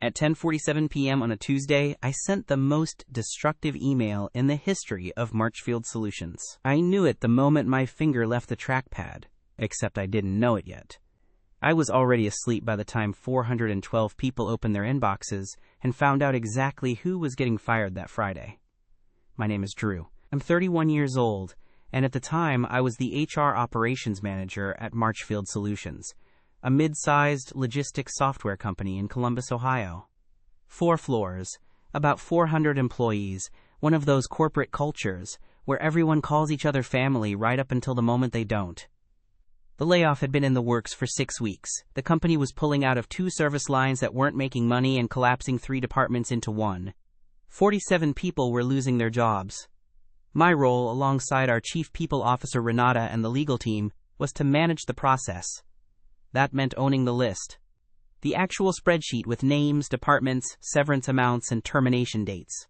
At 10:47 p.m. on a Tuesday, I sent the most destructive email in the history of Marchfield Solutions. I knew it the moment my finger left the trackpad, except I didn't know it yet. I was already asleep by the time 412 people opened their inboxes and found out exactly who was getting fired that Friday. My name is Drew. I'm 31 years old, and at the time I was the HR operations manager at Marchfield Solutions, a mid-sized logistics software company in Columbus, Ohio. 4 floors, about 400 employees, one of those corporate cultures where everyone calls each other family right up until the moment they don't. The layoff had been in the works for 6 weeks. The company was pulling out of 2 service lines that weren't making money and collapsing 3 departments into one. 47 people were losing their jobs. My role, alongside our chief people officer Renata and the legal team, was to manage the process. That meant owning the list. The actual spreadsheet with names, departments, severance amounts, and termination dates.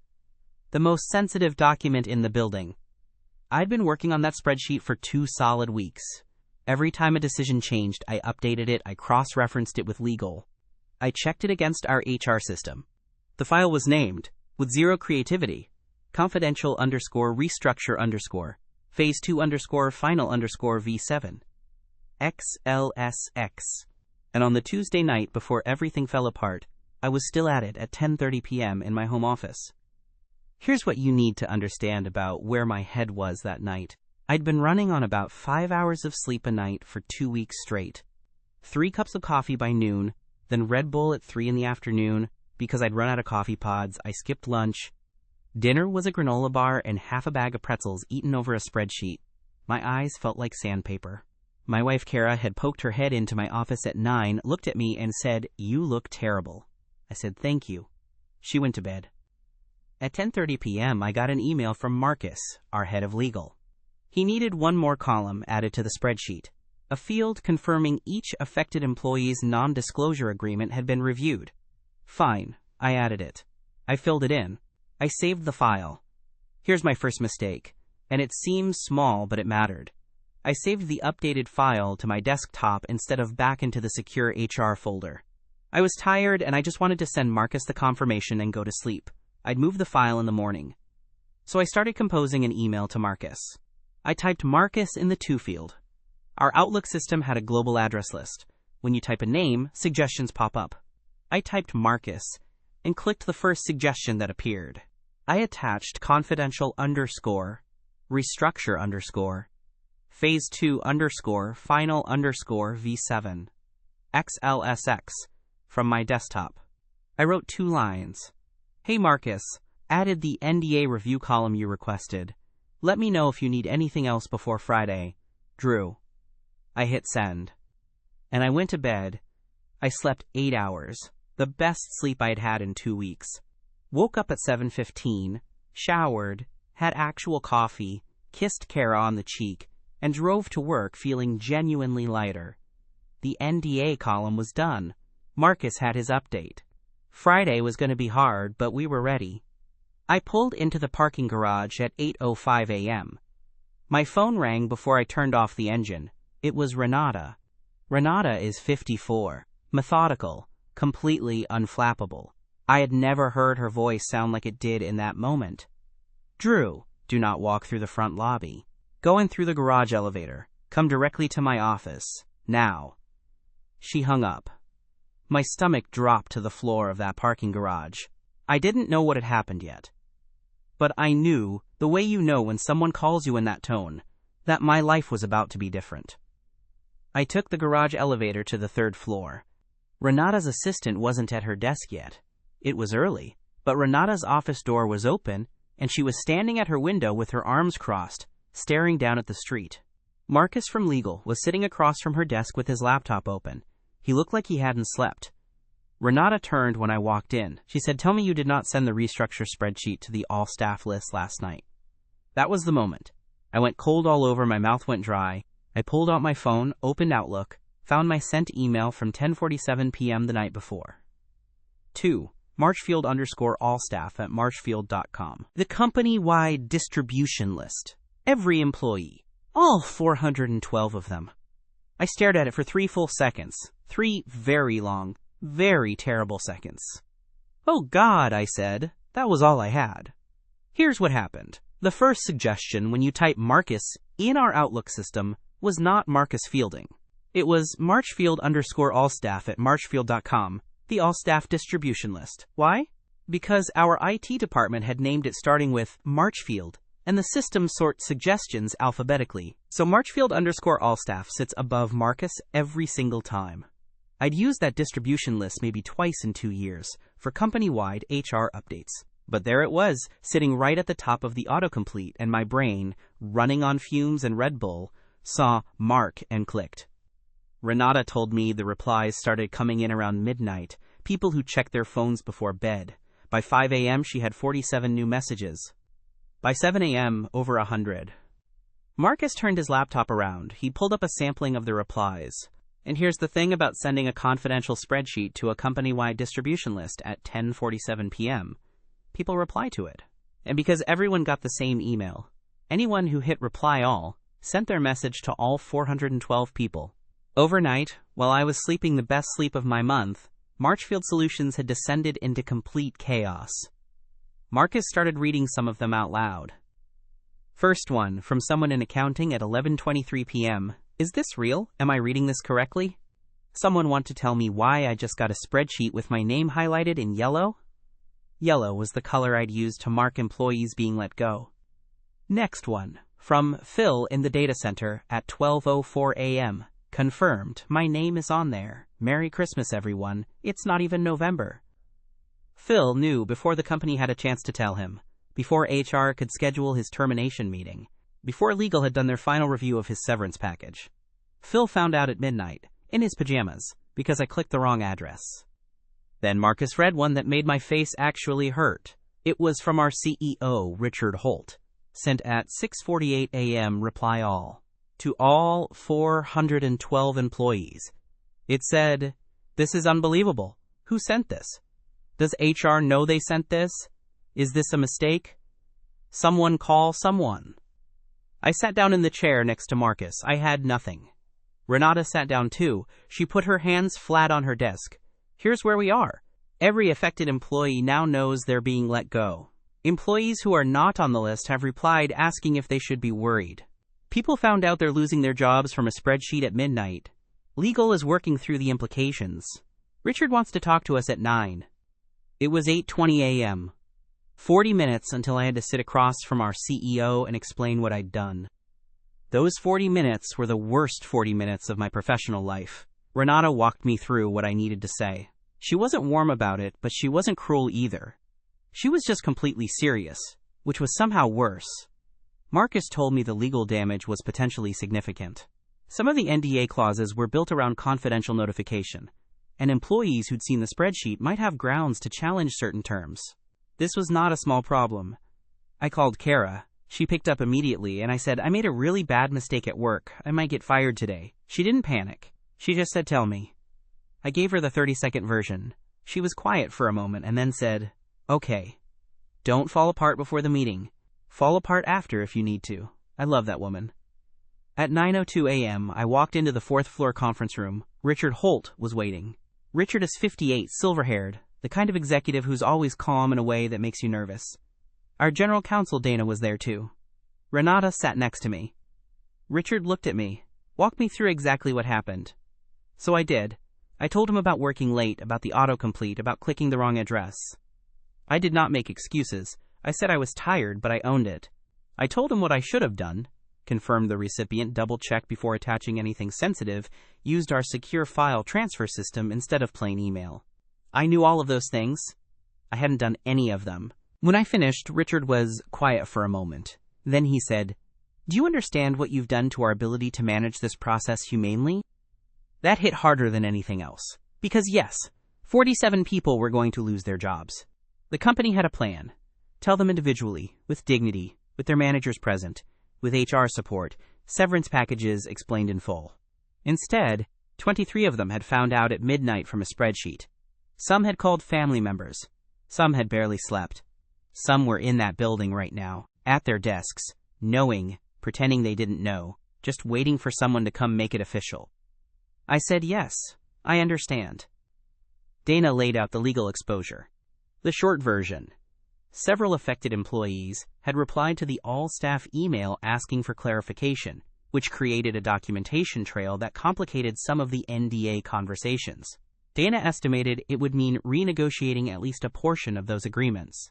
The most sensitive document in the building. I'd been working on that spreadsheet for 2 solid weeks. Every time a decision changed, I updated it, I cross-referenced it with legal. I checked it against our HR system. The file was named, with zero creativity, confidential_restructure_ phase 2_ final V7. XLSX. And on the Tuesday night before everything fell apart, I was still at it at 10:30 p.m. in my home office. Here's what you need to understand about where my head was that night. I'd been running on about 5 hours of sleep a night for 2 weeks straight. 3 cups of coffee by noon, then Red Bull at 3 in the afternoon. Because I'd run out of coffee pods, I skipped lunch. Dinner was a granola bar and half a bag of pretzels eaten over a spreadsheet. My eyes felt like sandpaper. My wife Kara had poked her head into my office at 9, looked at me, and said, "You look terrible." I said, "Thank you." She went to bed. At 10:30 p.m., I got an email from Marcus, our head of legal. He needed one more column added to the spreadsheet, a field confirming each affected employee's non-disclosure agreement had been reviewed. Fine, I added it. I filled it in. I saved the file. Here's my first mistake, and it seems small, but it mattered. I saved the updated file to my desktop instead of back into the secure HR folder. I was tired and I just wanted to send Marcus the confirmation and go to sleep. I'd move the file in the morning. So I started composing an email to Marcus. I typed Marcus in the to field. Our Outlook system had a global address list. When you type a name, suggestions pop up. I typed Marcus and clicked the first suggestion that appeared. I attached confidential_restructure_ phase 2_ final V7 XLSX from my desktop. I wrote 2 lines. "Hey Marcus, added the NDA review column you requested. Let me know if you need anything else before Friday. Drew." I hit send. And I went to bed. I slept 8 hours, the best sleep I'd had in 2 weeks. Woke up at 7:15, showered, had actual coffee, kissed Kara on the cheek, and drove to work feeling genuinely lighter. The NDA column was done. Marcus had his update. Friday was going to be hard, but we were ready. I pulled into the parking garage at 8:05 a.m. My phone rang before I turned off the engine. It was Renata. Renata is 54, methodical, completely unflappable. I had never heard her voice sound like it did in that moment. "Drew, do not walk through the front lobby. Go in through the garage elevator. Come directly to my office. Now." She hung up. My stomach dropped to the floor of that parking garage. I didn't know what had happened yet. But I knew, the way you know when someone calls you in that tone, that my life was about to be different. I took the garage elevator to the 3rd floor. Renata's assistant wasn't at her desk yet. It was early, but Renata's office door was open, and she was standing at her window with her arms crossed, staring down at the street. Marcus from legal was sitting across from her desk with his laptop open. He looked like he hadn't slept. Renata turned when I walked in. She said, "Tell me you did not send the restructure spreadsheet to the all-staff list last night." That was the moment. I went cold all over, my mouth went dry. I pulled out my phone, opened Outlook, found my sent email from 10:47 p.m. the night before. 2. Marchfield_allstaff@marchfield.com. The company-wide distribution list. Every employee. All 412 of them. I stared at it for 3 full seconds. 3 very long, very terrible seconds. "Oh God," I said. That was all I had. Here's what happened. The first suggestion when you type Marcus in our Outlook system was not Marcus Fielding. It was marchfield_allstaff@marchfield.com, the all-staff distribution list. Why? Because our IT department had named it starting with Marchfield, and the system sorts suggestions alphabetically. So Marchfield_allstaff sits above Marcus every single time. I'd used that distribution list maybe twice in 2 years for company-wide HR updates. But there it was, sitting right at the top of the autocomplete, and my brain, running on fumes and Red Bull, saw Mark and clicked. Renata told me the replies started coming in around midnight, people who checked their phones before bed. By 5 a.m., she had 47 new messages. By 7 a.m., over 100. Marcus turned his laptop around. He pulled up a sampling of the replies. And here's the thing about sending a confidential spreadsheet to a company-wide distribution list at 10:47 p.m. People reply to it. And because everyone got the same email, anyone who hit reply all sent their message to all 412 people. Overnight, while I was sleeping the best sleep of my month, Marchfield Solutions had descended into complete chaos. Marcus started reading some of them out loud. First one, from someone in accounting at 11:23 p.m. Is this real? Am I reading this correctly? Someone want to tell me why I just got a spreadsheet with my name highlighted in yellow? Yellow was the color I'd used to mark employees being let go. Next one, from Phil in the data center at 12:04 a.m. Confirmed, my name is on there. Merry Christmas, everyone. It's not even November. Phil knew before the company had a chance to tell him, before HR could schedule his termination meeting, before legal had done their final review of his severance package. Phil found out at midnight, in his pajamas, because I clicked the wrong address. Then Marcus read one that made my face actually hurt. It was from our CEO, Richard Holt, sent at 6:48 a.m. reply all, to all 412 employees. It said, "This is unbelievable. Who sent this? Does HR know they sent this? Is this a mistake? Someone call someone." I sat down in the chair next to Marcus. I had nothing. Renata sat down too. She put her hands flat on her desk. Here's where we are. Every affected employee now knows they're being let go. Employees who are not on the list have replied asking if they should be worried. People found out they're losing their jobs from a spreadsheet at midnight. Legal is working through the implications. Richard wants to talk to us at 9. It was 8:20 a.m. 40 minutes until I had to sit across from our CEO and explain what I'd done. Those 40 minutes were the worst 40 minutes of my professional life. Renata walked me through what I needed to say. She wasn't warm about it, but she wasn't cruel either. She was just completely serious, which was somehow worse. Marcus told me the legal damage was potentially significant. Some of the NDA clauses were built around confidential notification, and employees who'd seen the spreadsheet might have grounds to challenge certain terms. This was not a small problem. I called Kara. She picked up immediately, and I said, "I made a really bad mistake at work. I might get fired today." She didn't panic. She just said, "Tell me." I gave her the 30-second version. She was quiet for a moment and then said, "Okay. Don't fall apart before the meeting. Fall apart after if you need to." I love that woman. At 9:02 a.m., I walked into the 4th floor conference room. Richard Holt was waiting. Richard is 58, silver-haired, the kind of executive who's always calm in a way that makes you nervous. Our general counsel, Dana, was there too. Renata sat next to me. Richard looked at me, walked me through exactly what happened. So I did. I told him about working late, about the autocomplete, about clicking the wrong address. I did not make excuses. I said I was tired, but I owned it. I told him what I should have done, confirmed the recipient, double-checked before attaching anything sensitive, used our secure file transfer system instead of plain email. I knew all of those things. I hadn't done any of them. When I finished, Richard was quiet for a moment. Then he said, "Do you understand what you've done to our ability to manage this process humanely?" That hit harder than anything else. Because yes, 47 people were going to lose their jobs. The company had a plan. Tell them individually, with dignity, with their managers present, with HR support, severance packages explained in full. Instead, 23 of them had found out at midnight from a spreadsheet. Some had called family members. Some had barely slept. Some were in that building right now, at their desks, knowing, pretending they didn't know, just waiting for someone to come make it official. I said, "Yes, I understand." Dana laid out the legal exposure. The short version. Several affected employees had replied to the all-staff email asking for clarification, which created a documentation trail that complicated some of the NDA conversations. Dana estimated it would mean renegotiating at least a portion of those agreements.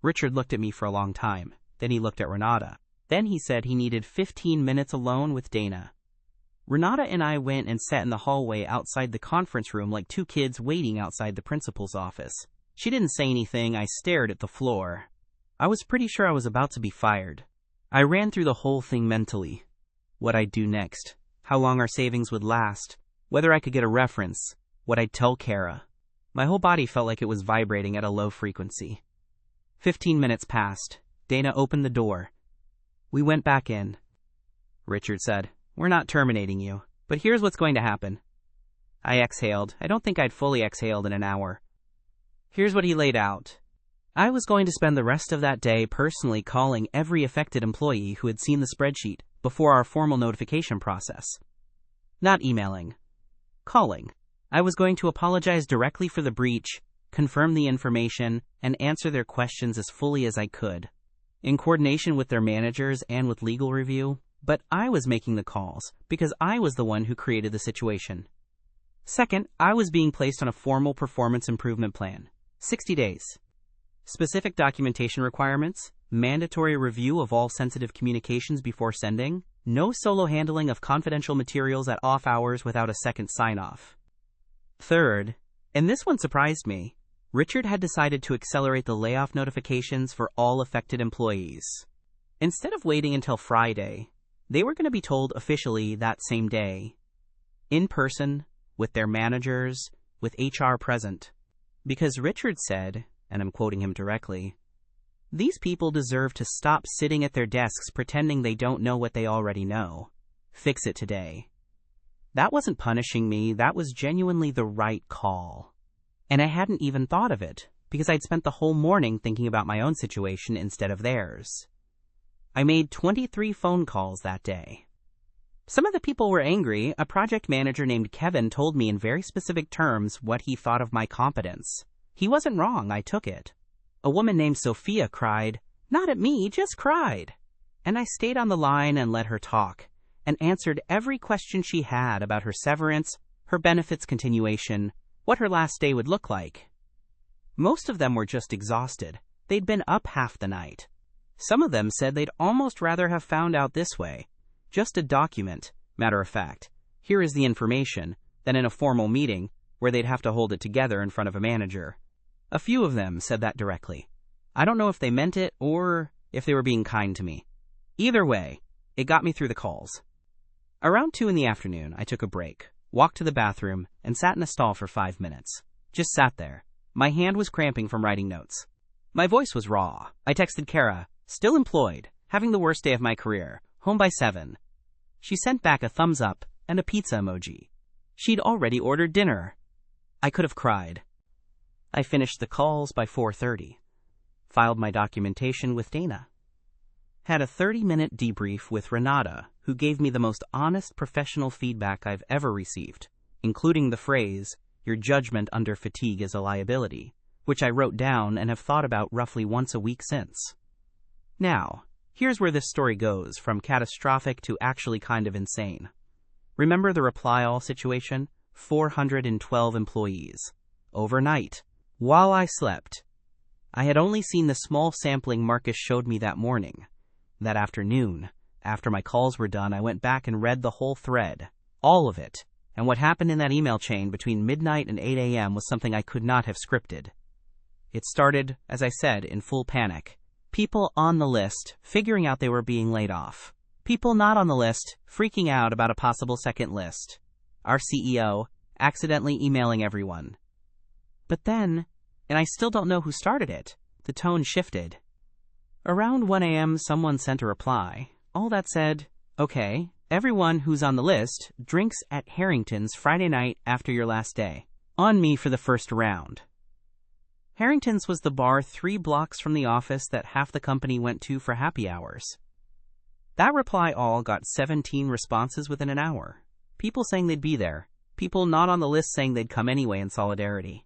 Richard looked at me for a long time. Then he looked at Renata. Then he said he needed 15 minutes alone with Dana. Renata and I went and sat in the hallway outside the conference room like two kids waiting outside the principal's office. She didn't say anything. I stared at the floor. I was pretty sure I was about to be fired. I ran through the whole thing mentally. What I'd do next, how long our savings would last, whether I could get a reference, what I'd tell Kara. My whole body felt like it was vibrating at a low frequency. 15 minutes passed. Dana opened the door. We went back in. Richard said, "We're not terminating you, but here's what's going to happen." I exhaled. I don't think I'd fully exhaled in an hour. Here's what he laid out. I was going to spend the rest of that day personally calling every affected employee who had seen the spreadsheet before our formal notification process. Not emailing. Calling. I was going to apologize directly for the breach, confirm the information, and answer their questions as fully as I could, in coordination with their managers and with legal review, but I was making the calls because I was the one who created the situation. Second, I was being placed on a formal performance improvement plan. 60 days. Specific documentation requirements, mandatory review of all sensitive communications before sending, no solo handling of confidential materials at off hours without a second sign-off. Third, and this one surprised me, Richard had decided to accelerate the layoff notifications for all affected employees. Instead of waiting until Friday, they were going to be told officially that same day, in person, with their managers, with HR present. Because Richard said, and I'm quoting him directly, "These people deserve to stop sitting at their desks pretending they don't know what they already know. Fix it today." That wasn't punishing me, that was genuinely the right call. And I hadn't even thought of it, because I'd spent the whole morning thinking about my own situation instead of theirs. I made 23 phone calls that day. Some of the people were angry. A project manager named Kevin told me in very specific terms what he thought of my competence. He wasn't wrong, I took it. A woman named Sophia cried, "Not at me, just cried." And I stayed on the line and let her talk, and answered every question she had about her severance, her benefits continuation, what her last day would look like. Most of them were just exhausted. They'd been up half the night. Some of them said they'd almost rather have found out this way. Just a document, matter of fact, here is the information, than in a formal meeting where they'd have to hold it together in front of a manager. A few of them said that directly. I don't know if they meant it or if they were being kind to me. Either way, it got me through the calls. Around 2 in the afternoon, I took a break, walked to the bathroom, and sat in a stall for 5 minutes. Just sat there. My hand was cramping from writing notes. My voice was raw. I texted Kara, still employed, having the worst day of my career, home by 7. She sent back a thumbs up and a pizza emoji. She'd already ordered dinner. I could have cried. I finished the calls by 4:30. Filed my documentation with Dana. Had a 30-minute debrief with Renata, who gave me the most honest professional feedback I've ever received, including the phrase, "Your judgment under fatigue is a liability," which I wrote down and have thought about roughly once a week since. Now, here's where this story goes from catastrophic to actually kind of insane. Remember the reply all situation? 412 employees. Overnight. While I slept. I had only seen the small sampling Marcus showed me that morning. That afternoon, after my calls were done, I went back and read the whole thread. All of it. And what happened in that email chain between midnight and 8 a.m. was something I could not have scripted. It started, as I said, in full panic. People on the list figuring out they were being laid off. People not on the list freaking out about a possible second list. Our CEO accidentally emailing everyone. But then, and I still don't know who started it, the tone shifted. Around 1 a.m. someone sent a reply. All that said, "Okay, everyone who's on the list drinks at Harrington's Friday night after your last day. On me for the first round." Harrington's was the bar 3 blocks from the office that half the company went to for happy hours. That reply all got 17 responses within an hour. People saying they'd be there. People not on the list saying they'd come anyway in solidarity.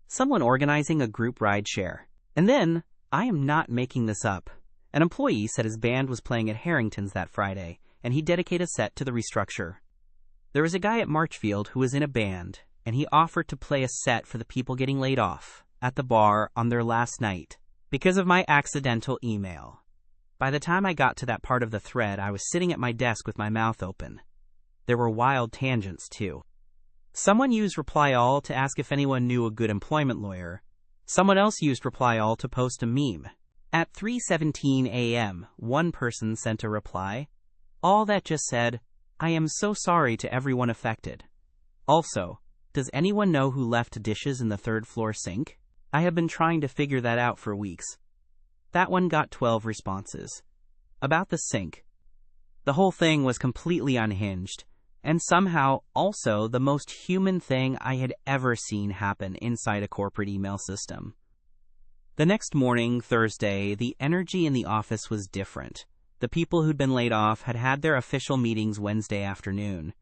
Someone organizing a group rideshare. And then, I am not making this up. An employee said his band was playing at Harrington's that Friday, and he'd dedicate a set to the restructure. There was a guy at Marchfield who was in a band, and he offered to play a set for the people getting laid off at the bar on their last night because of my accidental email. By the time I got to that part of the thread, I was sitting at my desk with my mouth open. There were wild tangents, too. Someone used Reply All to ask if anyone knew a good employment lawyer. Someone else used Reply All to post a meme. At 3:17 a.m., one person sent a reply. All that just said, "I am so sorry to everyone affected." Also, does anyone know who left dishes in the third-floor sink? I have been trying to figure that out for weeks. That one got 12 responses. About the sink. The whole thing was completely unhinged, and somehow also the most human thing I had ever seen happen inside a corporate email system. The next morning, Thursday, the energy in the office was different. The people who'd been laid off had had their official meetings Wednesday afternoon.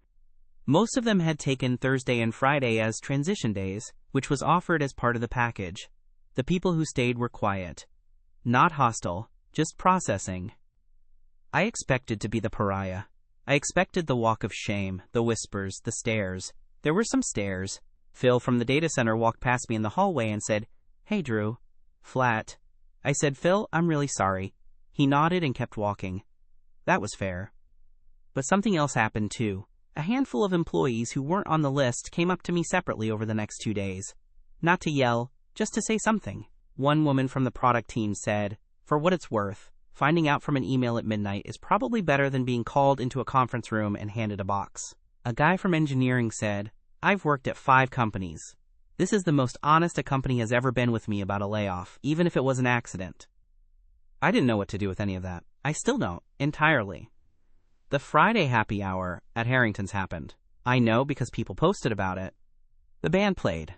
Most of them had taken Thursday and Friday as transition days, which was offered as part of the package. The people who stayed were quiet. Not hostile, just processing. I expected to be the pariah. I expected the walk of shame, the whispers, the stares. There were some stares. Phil from the data center walked past me in the hallway and said, "Hey, Drew." Flat. I said, "Phil, I'm really sorry." He nodded and kept walking. That was fair. But something else happened, too. A handful of employees who weren't on the list came up to me separately over the next 2 days. Not to yell, just to say something. One woman from the product team said, "For what it's worth, finding out from an email at midnight is probably better than being called into a conference room and handed a box." A guy from engineering said, "I've worked at 5 companies. This is the most honest a company has ever been with me about a layoff, even if it was an accident." I didn't know what to do with any of that. I still don't, entirely. The Friday happy hour at Harrington's happened. I know because people posted about it. The band played.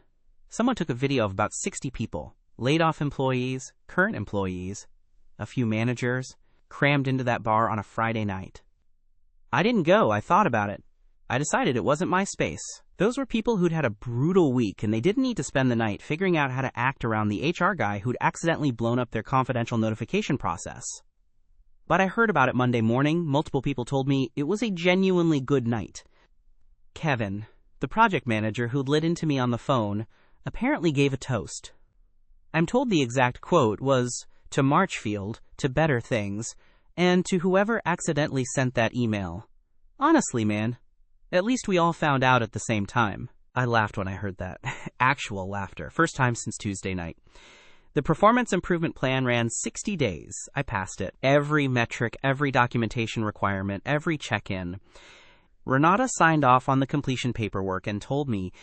Someone took a video of about 60 people, laid-off employees, current employees, a few managers, crammed into that bar on a Friday night. I didn't go. I thought about it. I decided it wasn't my space. Those were people who'd had a brutal week, and they didn't need to spend the night figuring out how to act around the HR guy who'd accidentally blown up their confidential notification process. But I heard about it Monday morning. Multiple people told me it was a genuinely good night. Kevin, the project manager who'd lit into me on the phone, apparently gave a toast. I'm told the exact quote was, "To Marchfield, to better things, and to whoever accidentally sent that email." Honestly, man, at least we all found out at the same time. I laughed when I heard that. Actual laughter. First time since Tuesday night. The performance improvement plan ran 60 days. I passed it. Every metric, every documentation requirement, every check-in. Renata signed off on the completion paperwork and told me,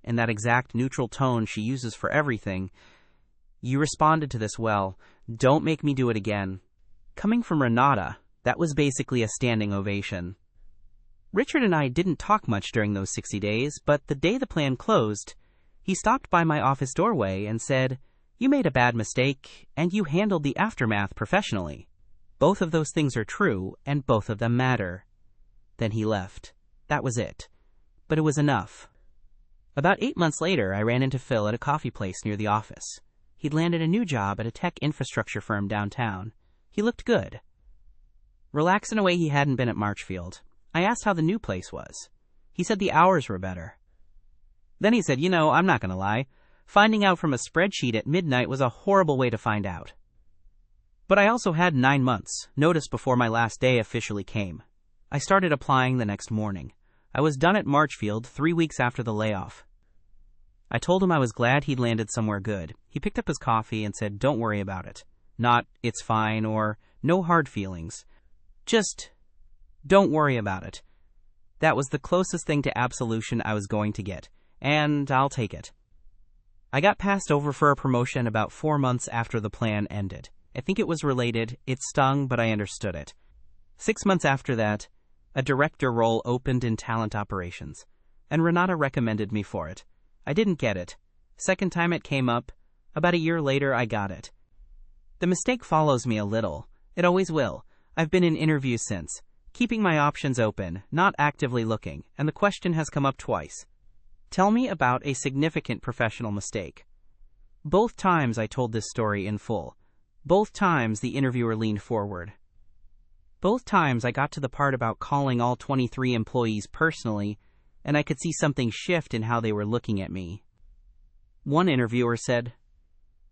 in that exact neutral tone she uses for everything, "You responded to this well. Don't make me do it again." Coming from Renata, that was basically a standing ovation. Richard and I didn't talk much during those 60 days, but the day the plan closed, he stopped by my office doorway and said, "You made a bad mistake, and you handled the aftermath professionally. Both of those things are true, and both of them matter." Then he left. That was it. But it was enough. About 8 months later, I ran into Phil at a coffee place near the office. He'd landed a new job at a tech infrastructure firm downtown. He looked good. Relaxed in a way he hadn't been at Marchfield. I asked how the new place was. He said the hours were better. Then he said, I'm not going to lie. Finding out from a spreadsheet at midnight was a horrible way to find out. But I also had 9 months, notice before my last day officially came. I started applying the next morning. I was done at Marchfield 3 weeks after the layoff. I told him I was glad he'd landed somewhere good. He picked up his coffee and said, "Don't worry about it." Not, "It's fine," or "No hard feelings." Just, "Don't worry about it." That was the closest thing to absolution I was going to get, and I'll take it. I got passed over for a promotion about 4 months after the plan ended. I think it was related. It stung, but I understood it. 6 months after that, a director role opened in talent operations, and Renata recommended me for it. I didn't get it. Second time it came up, about a year later I got it. The mistake follows me a little. It always will. I've been in interviews since, keeping my options open, not actively looking, and the question has come up twice. Tell me about a significant professional mistake. Both times I told this story in full. Both times the interviewer leaned forward. Both times I got to the part about calling all 23 employees personally, and I could see something shift in how they were looking at me. One interviewer said,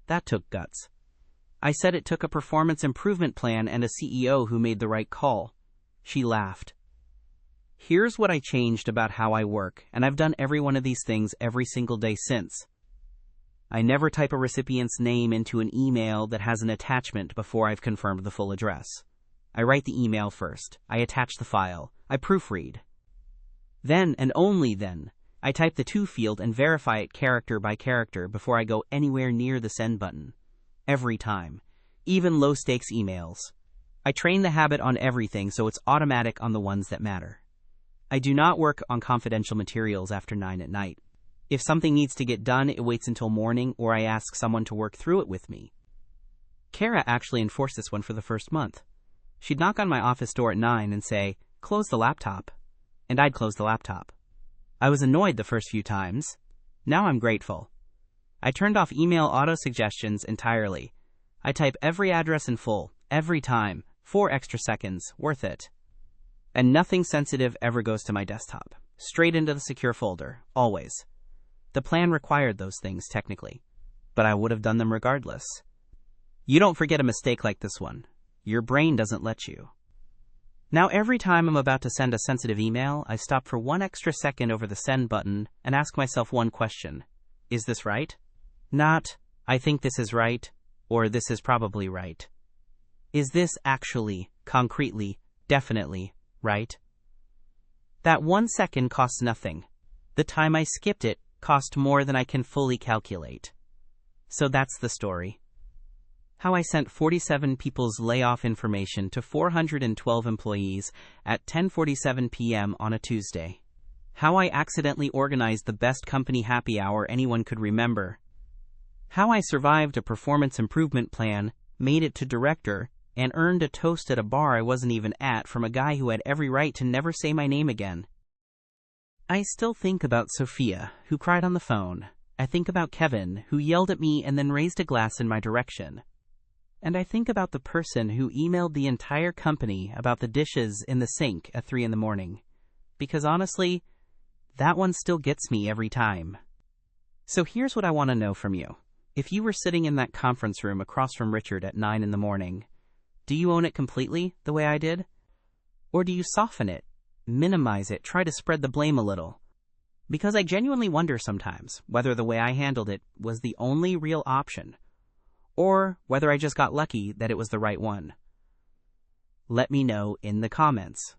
"That took guts." I said it took a performance improvement plan and a CEO who made the right call. She laughed. Here's what I changed about how I work, and I've done every one of these things every single day since. I never type a recipient's name into an email that has an attachment before I've confirmed the full address. I write the email first. I attach the file. I proofread. Then, and only then, I type the to field and verify it character by character before I go anywhere near the send button. Every time. Even low-stakes emails. I train the habit on everything so it's automatic on the ones that matter. I do not work on confidential materials after 9 at night. If something needs to get done, it waits until morning, or I ask someone to work through it with me. Kara actually enforced this one for the first month. She'd knock on my office door at 9 and say, "Close the laptop." And I'd close the laptop. I was annoyed the first few times. Now I'm grateful. I turned off email auto-suggestions entirely. I type every address in full, every time, 4 extra seconds, worth it. And nothing sensitive ever goes to my desktop. Straight into the secure folder, always. The plan required those things, technically. But I would have done them regardless. You don't forget a mistake like this one. Your brain doesn't let you. Now every time I'm about to send a sensitive email, I stop for 1 extra second over the send button and ask myself one question. Is this right? Not, I think this is right, or this is probably right. Is this actually, concretely, definitely, right? That 1 second costs nothing. The time I skipped it cost more than I can fully calculate. So that's the story. How I sent 47 people's layoff information to 412 employees at 10:47 p.m. on a Tuesday. How I accidentally organized the best company happy hour anyone could remember. How I survived a performance improvement plan, made it to director, and earned a toast at a bar I wasn't even at from a guy who had every right to never say my name again. I still think about Sophia, who cried on the phone. I think about Kevin, who yelled at me and then raised a glass in my direction. And I think about the person who emailed the entire company about the dishes in the sink at 3 in the morning. Because honestly, that one still gets me every time. So here's what I want to know from you. If you were sitting in that conference room across from Richard at 9 in the morning, do you own it completely, the way I did? Or do you soften it, minimize it, try to spread the blame a little? Because I genuinely wonder sometimes whether the way I handled it was the only real option, or whether I just got lucky that it was the right one. Let me know in the comments.